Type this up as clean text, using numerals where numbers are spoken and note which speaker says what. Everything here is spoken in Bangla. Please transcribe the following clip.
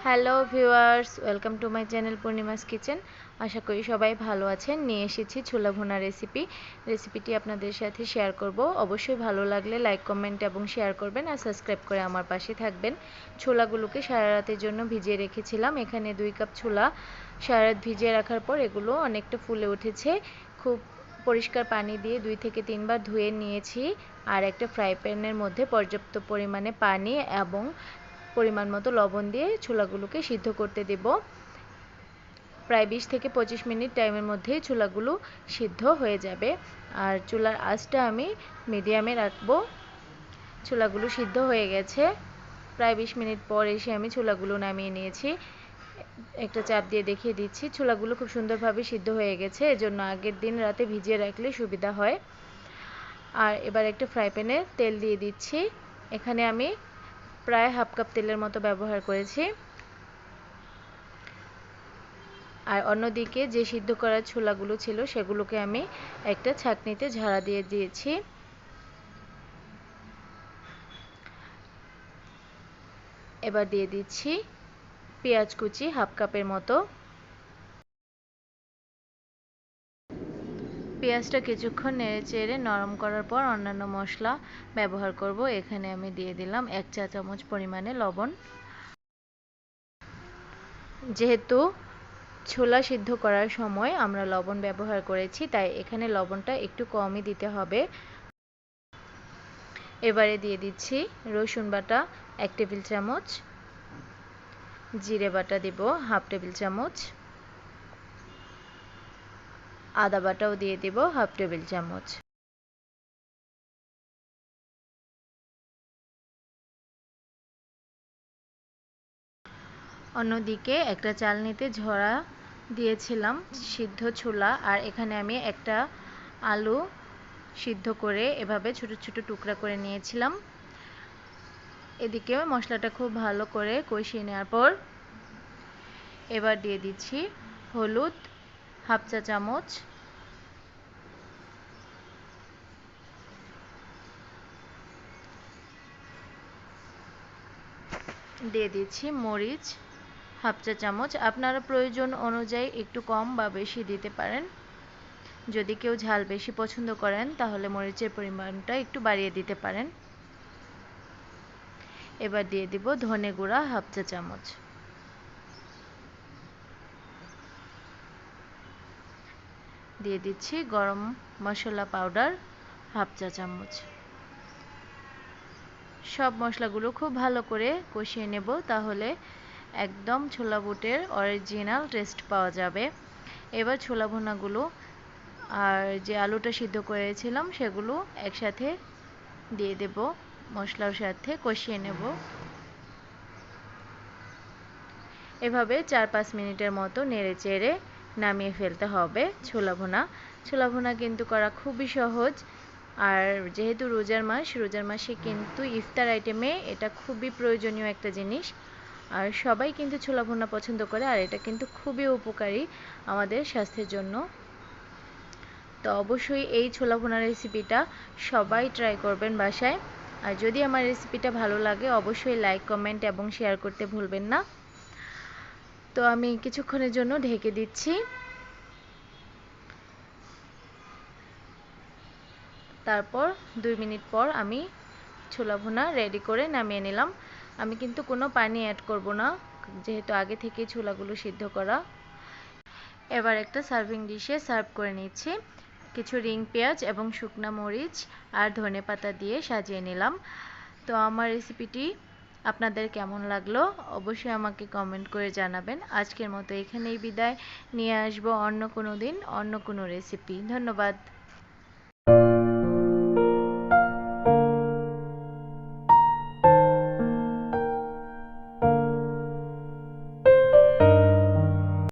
Speaker 1: Hello viewers, welcome to my channel Purnima's kitchen. আশা করি সবাই ভালো আছেন। নিয়ে এসেছি ছোলা ভুনা রেসিপিটি আপনাদের সাথে শেয়ার করব। অবশ্যই ভালো লাগলে লাইক, কমেন্ট এবং শেয়ার করবেন আর সাবস্ক্রাইব করে আমার পাশে থাকবেন। ছোলাগুলোকে সারা রাতের জন্য ভিজিয়ে রেখেছিলাম। এখানে 2 কাপ ছোলা সারা রাত ভিজিয়ে রাখার পর এগুলো অনেকটা ফুলে উঠেছে। খুব পরিষ্কার পানি দিয়ে 2 থেকে 3 বার ধুয়ে নিয়েছি। আর একটা ফ্রাই প্যানের মধ্যে পর্যাপ্ত পরিমাণে পানি এবং পরিমাণ মতো লবণ দিয়ে ছোলাগুলোকে সিদ্ধ করতে দেব। প্রায় 20 থেকে 25 মিনিট টাইমের মধ্যেই ছোলাগুলো সিদ্ধ হয়ে যাবে। আর চুলার আঁচটা আমি মিডিয়ামে রাখবো। ছোলাগুলো সিদ্ধ হয়ে গেছে। প্রায় 20 মিনিট পর এসে আমি ছোলাগুলো নামিয়ে নিয়েছি। একটা চাপ দিয়ে দেখিয়ে দিচ্ছি, ছোলাগুলো খুব সুন্দরভাবে সিদ্ধ হয়ে গেছে। এজন্য আগের দিন রাতে ভিজিয়ে রাখলে সুবিধা হয়। আর এবার একটা ফ্রাই প্যানে তেল দিয়ে দিচ্ছি। এখানে আমি প্রায় হাফ কাপ তেলের মতো ব্যবহার করেছি। আর অন্যদিকে যে সিদ্ধ করা ছোলাগুলো ছিল সেগুলোকে আমি একটা ছাঁকনিতে ঝাড়া দিয়ে দিয়েছি। এবার দিয়ে দিচ্ছি পেঁয়াজ কুচি হাফ কাপের মতো। পেঁয়াজটা কিছুক্ষণ নেড়েচেড়ে নরম করার পর অন্যান্য মশলা ব্যবহার করব। এখানে আমি দিয়ে দিলাম 1 চা চামচ পরিমাণে লবণ। যেহেতু ছোলা সিদ্ধ করার সময় আমরা লবণ ব্যবহার করেছি, তাই এখানে লবণটা একটু কমই দিতে হবে। এবারে দিয়ে দিচ্ছি রসুন বাটা 1 টেবিল চামচ, জিরে বাটা দেব হাফ টেবিল চামচ, আদা বাটাও দিয়ে দেব হাফ টেবিল চামচ। অন্যদিকে একটা চালনিতে ঝরা দিয়েছিলাম সিদ্ধ ছোলা, আর এখানে আমি একটা আলু সিদ্ধ করে এভাবে ছোট ছোট টুকরা করে নিয়েছিলাম। এদিকে মশলাটা খুব ভালো করে কষিয়ে নেওয়ার পর এবার দিয়ে দিচ্ছি হলুদ হাফ চা চামচ, দিয়ে দিচ্ছি মরিচ হাফ চা চামচ। আপনারা প্রয়োজন অনুযায়ী একটু কম বা বেশি দিতে পারেন। যদি কেউ ঝাল বেশি পছন্দ করেন তাহলে মরিচের পরিমাণটা একটু বাড়িয়ে দিতে পারেন। এবার দিয়ে দিব ধনে গুঁড়া হাফ চা চামচ, দিয়ে দিচ্ছি গরম মশলা পাউডার হাফ চা চামচ। সব মশলাগুলো খুব ভালো করে কষিয়ে নেব, তাহলে একদম ছোলা বুটের অরিজিনাল টেস্ট পাওয়া যাবে। এবার ছোলা ভুনাগুলো আর যে আলুটা সিদ্ধ করেছিলাম সেগুলো একসাথে দিয়ে দেব, মশলার সাথে কষিয়ে নেব। এভাবে 4-5 মিনিটের মতো নেড়েচেড়ে নামিয়ে ফেলতে হবে ছোলা ভুনা। ছোলা ভুনা কিন্তু করা খুবই সহজ। আর যেহেতু রোজার মাসে কিন্তু ইফতার আইটেমে এটা খুবই প্রয়োজনীয় একটা জিনিস। আর সবাই কিন্তু ছোলা ভুনা পছন্দ করে, আর এটা কিন্তু খুবই উপকারী আমাদের স্বাস্থ্যের জন্য। তো অবশ্যই এই ছোলা ভুনা রেসিপিটা সবাই ট্রাই করবেন বাসায়। আর যদি আমার রেসিপিটা ভালো লাগে অবশ্যই লাইক, কমেন্ট এবং শেয়ার করতে ভুলবেন না। তো আমি কিছুক্ষণের জন্য ঢেকে দিচ্ছি। তারপর 2 মিনিট পর আমি ছোলা ভুনা রেডি করে নামিয়ে নিলাম। আমি কিন্তু কোনো পানি অ্যাড করব না, যেহেতু আগে থেকেই ছোলাগুলো সিদ্ধ করা। এবার একটা সার্ভিং ডিশে সার্ভ করে নিচ্ছি। কিছু রিং পেঁয়াজ এবং শুকনা মরিচ আর ধনেপাতা দিয়ে সাজিয়ে নিলাম। তো আমার রেসিপিটি আপনাদের কেমন লাগলো অবশ্যই আমাকে কমেন্ট করে জানাবেন। আজকের মতো এখানেই বিদায়, নিয়ে আসবো অন্য কোনো দিন অন্য কোনো রেসিপি। ধন্যবাদ।